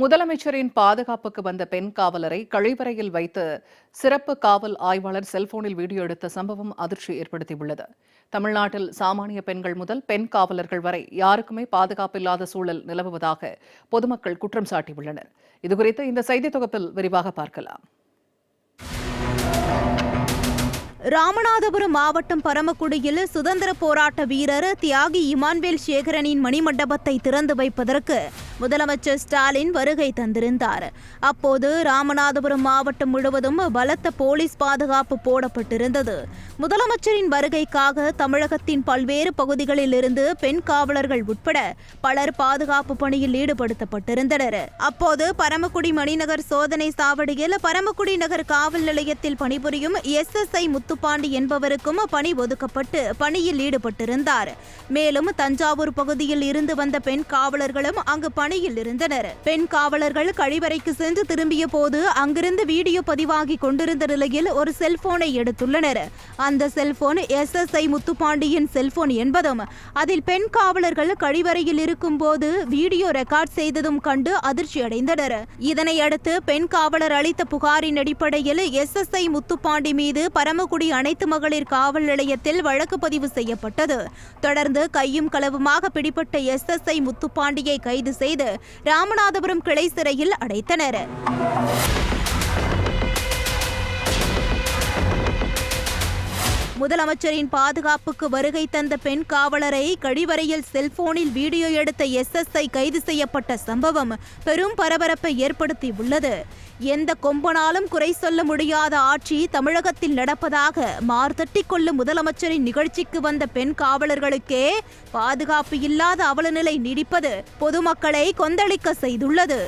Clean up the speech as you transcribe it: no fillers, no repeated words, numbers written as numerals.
முதலமைச்சரின் பாதுகாப்புக்கு வந்த பெண் காவலரை கழிவறையில் வைத்து சிறப்பு காவல் ஆய்வாளர் செல்போனில் வீடியோ எடுத்த சம்பவம் அதிர்ச்சி ஏற்படுத்தியுள்ளது. தமிழ்நாட்டில் சாமானிய பெண்கள் முதல் பெண் காவலர்கள் வரை யாருக்குமே பாதுகாப்பில்லாத சூழல் நிலவுவதாக பொதுமக்கள் குற்றம் சாட்டியுள்ளனர். இதுகுறித்து இந்த செய்தி தொகுப்பில் விரிவாக பார்க்கலாம். ராமநாதபுரம் மாவட்டம் பரமக்குடியில் சுதந்திர போராட்ட வீரர் தியாகி இமான்வேல் சேகரனின் மணிமண்டபத்தை திறந்து வைப்பதற்கு முதலமைச்சர் ஸ்டாலின் வருகை தந்திருந்தார். அப்போது ராமநாதபுரம் மாவட்டம் முழுவதும் பலத்த போலீஸ் பாதுகாப்பு போடப்பட்டிருந்தது. முதலமைச்சரின் வருகைக்காக தமிழகத்தின் பல்வேறு பகுதிகளில் இருந்து பெண் காவலர்கள் உட்பட பலர் பாதுகாப்பு பணியில் ஈடுபடுத்தப்பட்டிருந்தனர். அப்போது பரமக்குடி மணிநகர் சோதனை சாவடியில் பரமக்குடி நகர் காவல் நிலையத்தில் பணிபுரியும் SSI முத்துப்பாண்டி என்பவருக்கும் பணி ஒதுக்கப்பட்டு பணியில் ஈடுபட்டிருந்தார். மேலும் தஞ்சாவூர் பகுதியில் இருந்து வந்த பெண் காவலர்களும் அங்கு பணியில் இருந்தனர். பெண் காவலர்கள் கழிவறைக்கு சென்று திரும்பிய போது அங்கிருந்து வீடியோ பதிவாகி கொண்டிருந்த நிலையில் ஒரு செல்போனை எடுத்துள்ளனர். அந்த செல்போன் SSI முத்துப்பாண்டியின் செல்போன் என்பதும் அதில் பெண் காவலர்கள் கழிவறையில் இருக்கும் போது வீடியோ ரெக்கார்ட் செய்ததும் கண்டு அதிர்ச்சி அடைந்தனர். இதனையடுத்து பெண் காவலர் அளித்த புகாரின் அடிப்படையில் SSI முத்துப்பாண்டி மீது பரமக்குடி அனைத்து மகளிர் காவல் நிலையத்தில் வழக்கு பதிவு செய்யப்பட்டது. தொடர்ந்து கையும் களவுமாக பிடிபட்ட SSI முத்துப்பாண்டியை கைது செய்து ராமநாதபுரம் கிளை சிறையில் அடைத்தனர். முதலமைச்சரின் பாதுகாப்புக்கு வருகை தந்த பெண் காவலரை கழிவறையில் செல்போனில் வீடியோ எடுத்த SSI கைது செய்யப்பட்ட சம்பவம் பெரும் பரபரப்பை ஏற்படுத்தியுள்ளது. எந்த கொம்பனாலும் குறை சொல்ல முடியாத ஆட்சி தமிழகத்தில் நடப்பதாக மார்த்தட்டிக் கொள்ளும் முதலமைச்சரின் நிகழ்ச்சிக்கு வந்த பெண் காவலர்களுக்கே பாதுகாப்பு இல்லாத அவலநிலை நீடிப்பது பொதுமக்களை கொந்தளிக்க செய்துள்ளது.